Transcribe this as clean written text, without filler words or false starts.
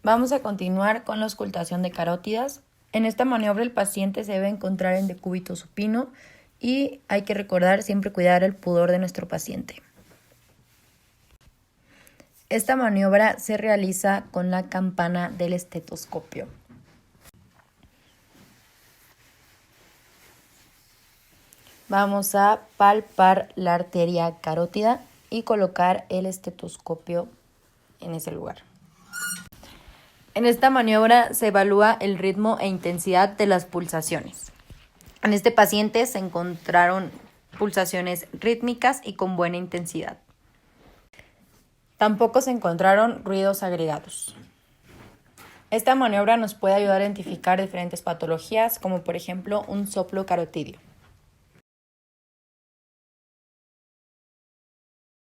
Vamos a continuar con la auscultación de carótidas. En esta maniobra el paciente se debe encontrar en decúbito supino y hay que recordar siempre cuidar el pudor de nuestro paciente. Esta maniobra se realiza con la campana del estetoscopio. Vamos a palpar la arteria carótida y colocar el estetoscopio en ese lugar. En esta maniobra se evalúa el ritmo e intensidad de las pulsaciones. En este paciente se encontraron pulsaciones rítmicas y con buena intensidad. Tampoco se encontraron ruidos agregados. Esta maniobra nos puede ayudar a identificar diferentes patologías, como por ejemplo un soplo carotidio.